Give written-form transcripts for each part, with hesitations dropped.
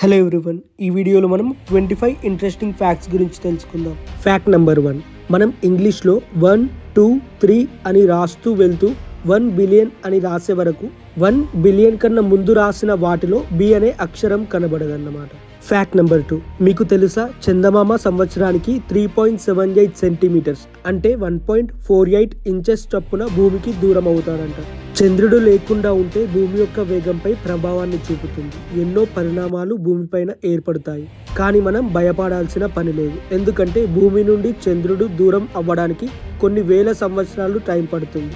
Hello everyone, ఈ వీడియోలో మనం 25 ఇంట్రెస్టింగ్ ఫ్యాక్ట్స్ గురించి తెలుసుకుందాం. ఫ్యాక్ట్ నెంబర్ 1, మనం ఇంగ్లీష్లో 1, 2, 3 అని రాస్తూ వెళ్తూ 1 బిలియన్ అని రాసే వరకు 1 బిలియన్ కన్నా ముందు రాసిన వాటిలో బి అనే అక్షరం కనబడదన్నమాట. ఫ్యాక్ట్ నెంబర్ 2, మీకు తెలుసా చందమామ సంవత్సరానికి 3.78 సెంటీమీటర్స్ అంటే 1.48 ఇంచెస్ చొప్పున భూమికి దూరం అవుతాడంట. చంద్రుడు లేకుండా ఉంటే భూమి యొక్క వేగంపై ప్రభావాన్ని చూపుతుంది. ఎన్నో పరిణామాలు భూమిపైన ఏర్పడతాయి, కానీ మనం భయపడాల్సిన పని లేదు. ఎందుకంటే భూమి నుండి చంద్రుడు దూరం అవ్వడానికి కొన్ని వేల సంవత్సరాలు టైం పడుతుంది.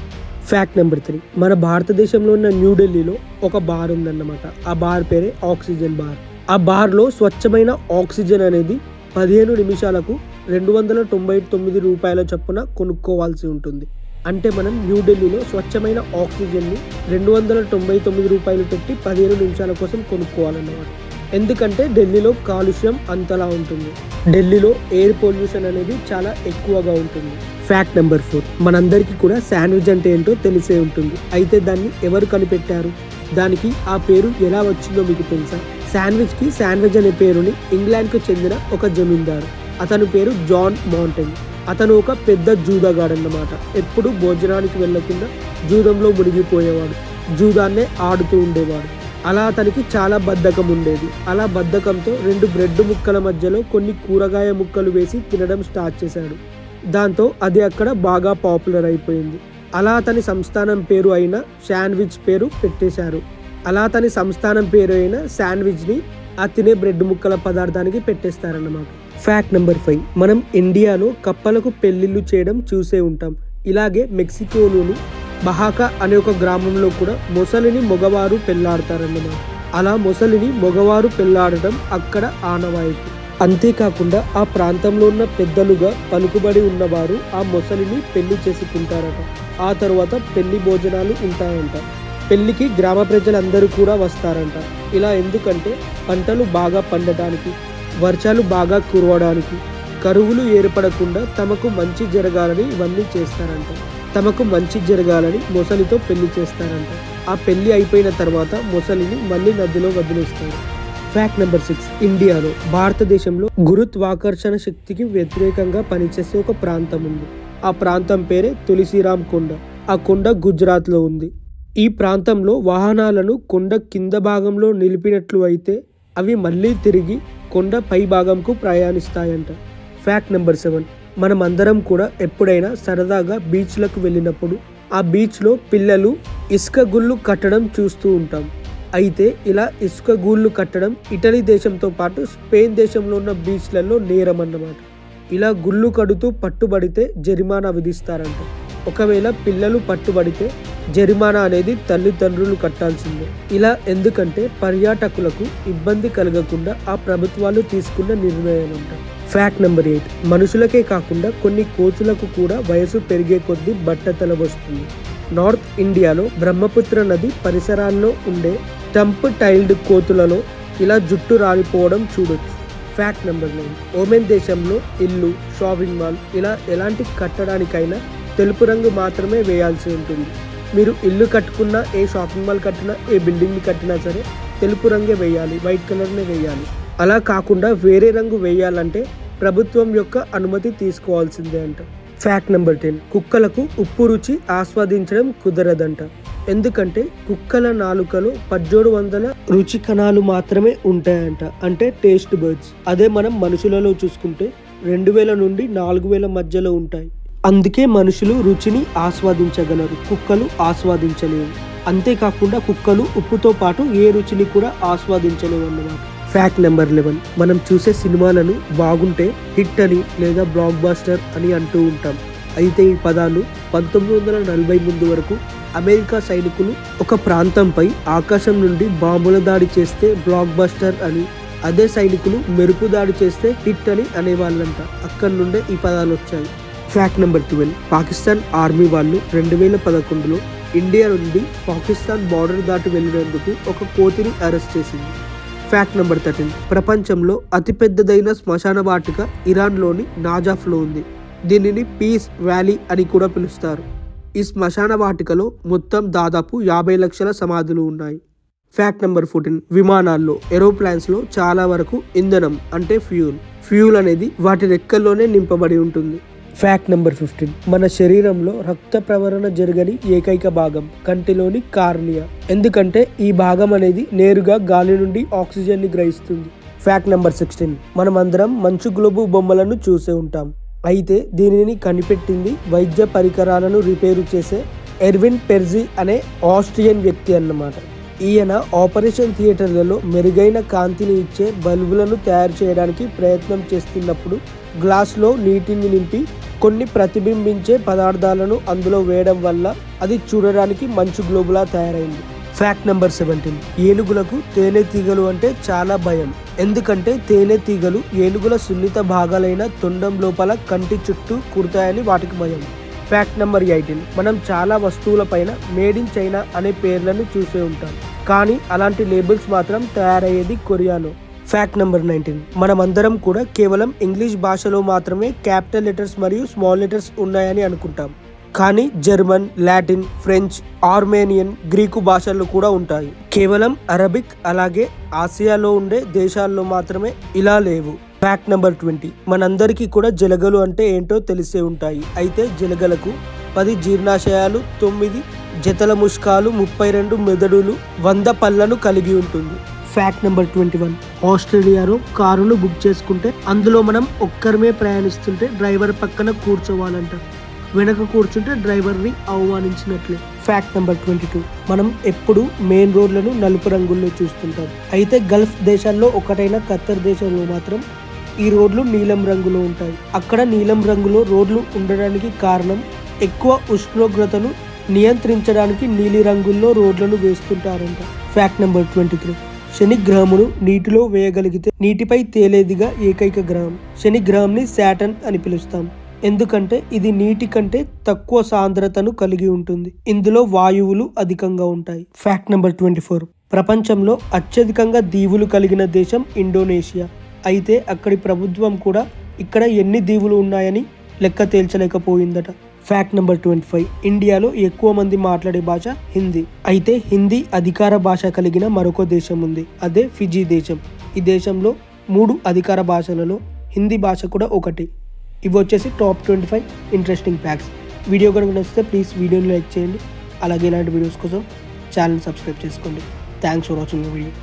ఫ్యాక్ట్ నెంబర్ 3, మన భారతదేశంలో ఉన్న న్యూఢిల్లీలో ఒక బార్ ఉందన్నమాట. ఆ బార్ పేరే ఆక్సిజన్ బార్. ఆ బార్లో స్వచ్ఛమైన ఆక్సిజన్ అనేది 15 నిమిషాలకు 299 రూపాయల చొప్పున కొనుక్కోవాల్సి ఉంటుంది. అంటే మనం న్యూఢిల్లీలో స్వచ్ఛమైన ఆక్సిజన్ని 299 రూపాయలు పెట్టి 15 నిమిషాల కోసం కొనుక్కోవాలన్నమాట. ఎందుకంటే ఢిల్లీలో కాలుష్యం అంతలా ఉంటుంది. ఢిల్లీలో ఎయిర్ పొల్యూషన్ అనేది చాలా ఎక్కువగా ఉంటుంది. ఫ్యాక్ట్ నెంబర్ 4, మనందరికీ కూడా శాండ్విచ్ అంటే ఏంటో తెలిసే ఉంటుంది. అయితే దాన్ని ఎవరు కనిపెట్టారు? దానికి ఆ పేరు ఎలా వచ్చిందో మీకు తెలుసా? శాండ్విచ్కి శాండ్విచ్ అనే పేరుని ఇంగ్లాండ్కు చెందిన ఒక జమీందారు, అతని పేరు జాన్ మౌంటైన్. అతను ఒక పెద్ద జూదగాడన్నమాట. ఎప్పుడు భోజనానికి వెళ్లకుండా జూదంలో మునిగిపోయేవాడు. జూదాన్నే ఆడుతూ ఉండేవాడు. అలా అతనికి చాలా బద్ధకం ఉండేది. అలా బద్ధకంతో 2 బ్రెడ్ ముక్కల మధ్యలో కొన్ని కూరగాయ ముక్కలు వేసి తినడం స్టార్ట్ చేశాడు. దాంతో అది అక్కడ బాగా పాపులర్ అయిపోయింది. అలా అతని సంస్థానం పేరు అయిన శాండ్విచ్ పేరు పెట్టేశారు. అలా అతని సంస్థానం పేరు అయిన శాండ్విచ్ని ఆ తినే బ్రెడ్ ముక్కల పదార్థానికి పెట్టేస్తారన్నమాట. ఫ్యాక్ట్ నెంబర్ 5, మనం ఇండియాలో కప్పలకు పెళ్లిళ్ళు చేయడం చూసే ఉంటాం. ఇలాగే మెక్సికోలోని బహాకా అనే ఒక గ్రామంలో కూడా మొసలిని మగవారు పెళ్లాడతారన్నమాట. అలా మొసలిని మగవారు పెళ్లాడటం అక్కడ ఆనవాయితీ. అంతేకాకుండా ఆ ప్రాంతంలో ఉన్న పెద్దలుగా పలుకుబడి ఉన్నవారు ఆ మొసలిని పెళ్లి చేసుకుంటారట. ఆ తర్వాత పెళ్లి భోజనాలు ఉంటాయంట. పెళ్లికి గ్రామ ప్రజలందరూ కూడా వస్తారంట. ఇలా ఎందుకంటే పంటలు బాగా పండటానికి, వర్షాలు బాగా కురవడానికి, కరువులు ఏర్పడకుండా తమకు మంచి జరగాలని ఇవన్నీ చేస్తారంట. తమకు మంచి జరగాలని మొసలితో పెళ్లి చేస్తారంట. ఆ పెళ్లి అయిపోయిన తర్వాత మొసలిని మళ్ళీ నదిలో వదిలేస్తారు. ఫ్యాక్ట్ నెంబర్ 6, ఇండియాలో భారతదేశంలో గురుత్వాకర్షణ శక్తికి వ్యతిరేకంగా పనిచేసే ఒక ప్రాంతం ఉంది. ఆ ప్రాంతం పేరే తులసిరామ్ కొండ. ఆ కొండ గుజరాత్లో ఉంది. ఈ ప్రాంతంలో వాహనాలను కొండ కింద భాగంలో నిలిపినట్లు అయితే అవి మళ్ళీ తిరిగి కొండ పై భాగంకు ప్రయాణిస్తాయంట. ఫ్యాక్ట్ నెంబర్ 7, మనం అందరం కూడా ఎప్పుడైనా సరదాగా బీచ్లకు వెళ్ళినప్పుడు ఆ బీచ్లో పిల్లలు ఇసుక గుళ్ళు కట్టడం చూస్తూ ఉంటాం. అయితే ఇలా ఇసుక గూళ్ళు కట్టడం ఇటలీ దేశంతో పాటు స్పెయిన్ దేశంలో ఉన్న బీచ్లలో నేరం అన్నమాట. ఇలా గుళ్ళు కడుతూ పట్టుబడితే జరిమానా విధిస్తారంట. ఒకవేళ పిల్లలు పట్టుబడితే జరిమానా అనేది తల్లిదండ్రులు కట్టాల్సిందే. ఇలా ఎందుకంటే పర్యాటకులకు ఇబ్బంది కలగకుండా ఆ ప్రభుత్వాలు తీసుకున్న నిర్ణయం అంట. ఫ్యాక్ట్ నెంబర్ 8, మనుషులకే కాకుండా కొన్ని కోతులకు కూడా వయసు పెరిగే కొద్దీ బట్టతల వస్తుంది. నార్త్ ఇండియాలో బ్రహ్మపుత్ర నది పరిసరాల్లో ఉండే టంప్ టైల్డ్ కోతులలో ఇలా జుట్టు రాలిపోవడం చూడొచ్చు. ఫ్యాక్ట్ నెంబర్ 9, ఓమెన్ దేశంలో ఇల్లు, షాపింగ్ మాల్ ఇలా ఎలాంటి కట్టడానికైనా తెలుపు రంగు మాత్రమే వేయాల్సి ఉంటుంది. మీరు ఇల్లు కట్టుకున్నా, ఏ షాపింగ్ మాల్ కట్టినా, ఏ బిల్డింగ్ కట్టినా సరే తెలుపు రంగే వేయాలి, వైట్ కలర్నే వేయాలి. అలా కాకుండా వేరే రంగు వేయాలంటే ప్రభుత్వం యొక్క అనుమతి తీసుకోవాల్సిందే అంట. ఫ్యాక్ట్ నెంబర్ 10, కుక్కలకు ఉప్పు రుచి ఆస్వాదించడం కుదరదంట. ఎందుకంటే కుక్కల నాలుకలో 1800 రుచి కణాలు మాత్రమే ఉంటాయంట, అంటే టేస్ట్ బర్డ్స్. అదే మనం మనుషులలో చూసుకుంటే 2000 నుండి 4000 మధ్యలో ఉంటాయి. అందుకే మనుషులు రుచిని ఆస్వాదించగలరు, కుక్కలు ఆస్వాదించలేవు. అంతేకాకుండా కుక్కలు ఉప్పుతో పాటు ఏ రుచిని కూడా ఆస్వాదించలేవు అన్నమాట. ఫ్యాక్ట్ నెంబర్ 11, మనం చూసే సినిమాలను బాగుంటే హిట్ అని లేదా బ్లాక్ బస్టర్ అని అంటూ ఉంటాం. అయితే ఈ పదాలు 1940 ముందు వరకు అమెరికా సైనికులు ఒక ప్రాంతంపై ఆకాశం నుండి బాంబుల దాడి చేస్తే బ్లాక్ బస్టర్ అని, అదే సైనికులు మెరుపు దాడి చేస్తే హిట్ అని అనేవాళ్ళంట. అక్కడి నుండే ఈ పదాలు వచ్చాయి. ఫ్యాక్ట్ నెంబర్ 12, పాకిస్తాన్ ఆర్మీ వాళ్ళు 2011లో ఇండియా నుండి పాకిస్తాన్ బార్డర్ దాటి వెళ్ళినందుకు ఒక కోతిని అరెస్ట్ చేసింది. ఫ్యాక్ట్ నెంబర్ 13, ప్రపంచంలో అతిపెద్దదైన శ్మశాన వాటిక ఇరాన్లోని నాజాఫ్లో ఉంది. దీనిని పీస్ వ్యాలీ అని కూడా పిలుస్తారు. ఈ శ్మశాన వాటికలో మొత్తం దాదాపు 50 లక్షల సమాధులు ఉన్నాయి. ఫ్యాక్ట్ నెంబర్ 14, విమానాల్లో ఏరోప్లాన్స్లో చాలా వరకు ఇంధనం అంటే ఫ్యూల్ అనేది వాటి రెక్కల్లోనే నింపబడి ఉంటుంది. ఫ్యాక్ట్ నెంబర్ 15, మన శరీరంలో రక్త ప్రవరణ జరగని ఏకైక భాగం కంటిలోని కార్నియా. ఎందుకంటే ఈ భాగం అనేది నేరుగా గాలి నుండి ఆక్సిజన్ ని గ్రహిస్తుంది. ఫ్యాక్ట్ నెంబర్ 16, మనమందరం మంచు గ్లోబు బొమ్మలను చూసే ఉంటాం. అయితే దీనిని కనిపెట్టింది వైద్య పరికరాలను రిపేరు చేసే ఎర్విన్ పెర్జీ అనే ఆస్ట్రియన్ వ్యక్తి అన్నమాట. ఈయన ఆపరేషన్ థియేటర్లలో మెరుగైన కాంతిని ఇచ్చే బల్బులను తయారు చేయడానికి ప్రయత్నం చేస్తున్నప్పుడు గ్లాస్లో నీటిని నింపి కొన్ని ప్రతిబింబించే పదార్థాలను అందులో వేయడం వల్ల అది చూడడానికి మంచు గ్లోబులా తయారైంది. ఫ్యాక్ట్ నెంబర్ 17, ఏనుగులకు తేనెటీగలు అంటే చాలా భయం. ఎందుకంటే తేనెటీగలు ఏనుగుల సున్నిత భాగాలైన తొండం లోపల కంటి చుట్టూ కుడతాయని వాటికి భయం. ఫ్యాక్ట్ నెంబర్ 18, మనం చాలా వస్తువుల పైన మేడ్ ఇన్ చైనా అనే పేర్లను చూసే ఉంటాం, కానీ అలాంటి లేబుల్స్ మాత్రం తయారయ్యేది కొరియాలో. ఫ్యాక్ట్ నెంబర్ 19, మనమందరం కూడా కేవలం ఇంగ్లీష్ భాషలో మాత్రమే క్యాపిటల్ లెటర్స్ మరియు స్మాల్ లెటర్స్ ఉన్నాయని అనుకుంటాం, కానీ German, Latin, French, Armenian, Greek భాషల్లో కూడా ఉంటాయి. కేవలం అరబిక్ అలాగే ఆసియాలో ఉండే దేశాల్లో మాత్రమే ఇలా లేవు. ఫ్యాక్ట్ నెంబర్ 20, మనందరికీ కూడా జలగలు అంటే ఏంటో తెలిసే ఉంటాయి. అయితే జలగలకు 10 జీర్ణాశయాలు, 9 జతల ముష్కాలు, 32 మెదడులు, 100 పళ్ళను కలిగి ఉంటుంది. ఫ్యాక్ట్ నెంబర్ 21, ఆస్ట్రేలియాలో కారును బుక్ చేసుకుంటే అందులో మనం ఒక్కరమే ప్రయాణిస్తుంటే డ్రైవర్ పక్కన కూర్చోవాలంట. వెనక కూర్చుంటే డ్రైవర్ని అవమానించినట్లే. ఫ్యాక్ట్ నెంబర్ 22, మనం ఎప్పుడు మెయిన్ రోడ్లను నలుపు రంగుల్లో చూస్తుంటాం. అయితే గల్ఫ్ దేశాల్లో ఒకటైన ఖత్తర్ దేశంలో మాత్రం ఈ రోడ్లు నీలం రంగులో ఉంటాయి. అక్కడ నీలం రంగులో రోడ్లు ఉండడానికి కారణం ఎక్కువ ఉష్ణోగ్రతను నియంత్రించడానికి నీలి రంగుల్లో రోడ్లను వేస్తుంటారంట. ఫ్యాక్ట్ నెంబర్ 23, శని గ్రహమును నీటిలో వేయగలిగితే నీటిపై తేలేదిగా ఏకైక గ్రహం. శని గ్రహంని శాటర్న్ అని పిలుస్తాం, ఎందుకంటే ఇది నీటి కంటే తక్కువ సాంద్రతను కలిగి ఉంటుంది. ఇందులో వాయువులు అధికంగా ఉంటాయి. ఫ్యాక్ట్ నెంబర్ 24, ప్రపంచంలో అత్యధికంగా దీవులు కలిగిన దేశం ఇండోనేషియా. అయితే అక్కడి ప్రభుత్వం కూడా ఇక్కడ ఎన్ని దీవులు ఉన్నాయని లెక్క తేల్చలేకపోయిందట. ఫ్యాక్ట్ నెంబర్ 25, ఇండియాలో ఎక్కువ మంది మాట్లాడే భాష హిందీ. అయితే హిందీ అధికార భాష కలిగిన మరొక దేశం ఉంది, అదే ఫిజీ దేశం. ఈ దేశంలో 3 అధికార భాషలలో హిందీ భాష కూడా ఒకటి. ఇవి వచ్చేసి టాప్ 25 ఇంట్రెస్టింగ్ ఫ్యాక్ట్స్. వీడియో కనుక నచ్చితే ప్లీజ్ వీడియోని లైక్ చేయండి. అలాగే ఇలాంటి వీడియోస్ కోసం ఛానల్ సబ్స్క్రైబ్ చేసుకోండి. Thanks for watching the video.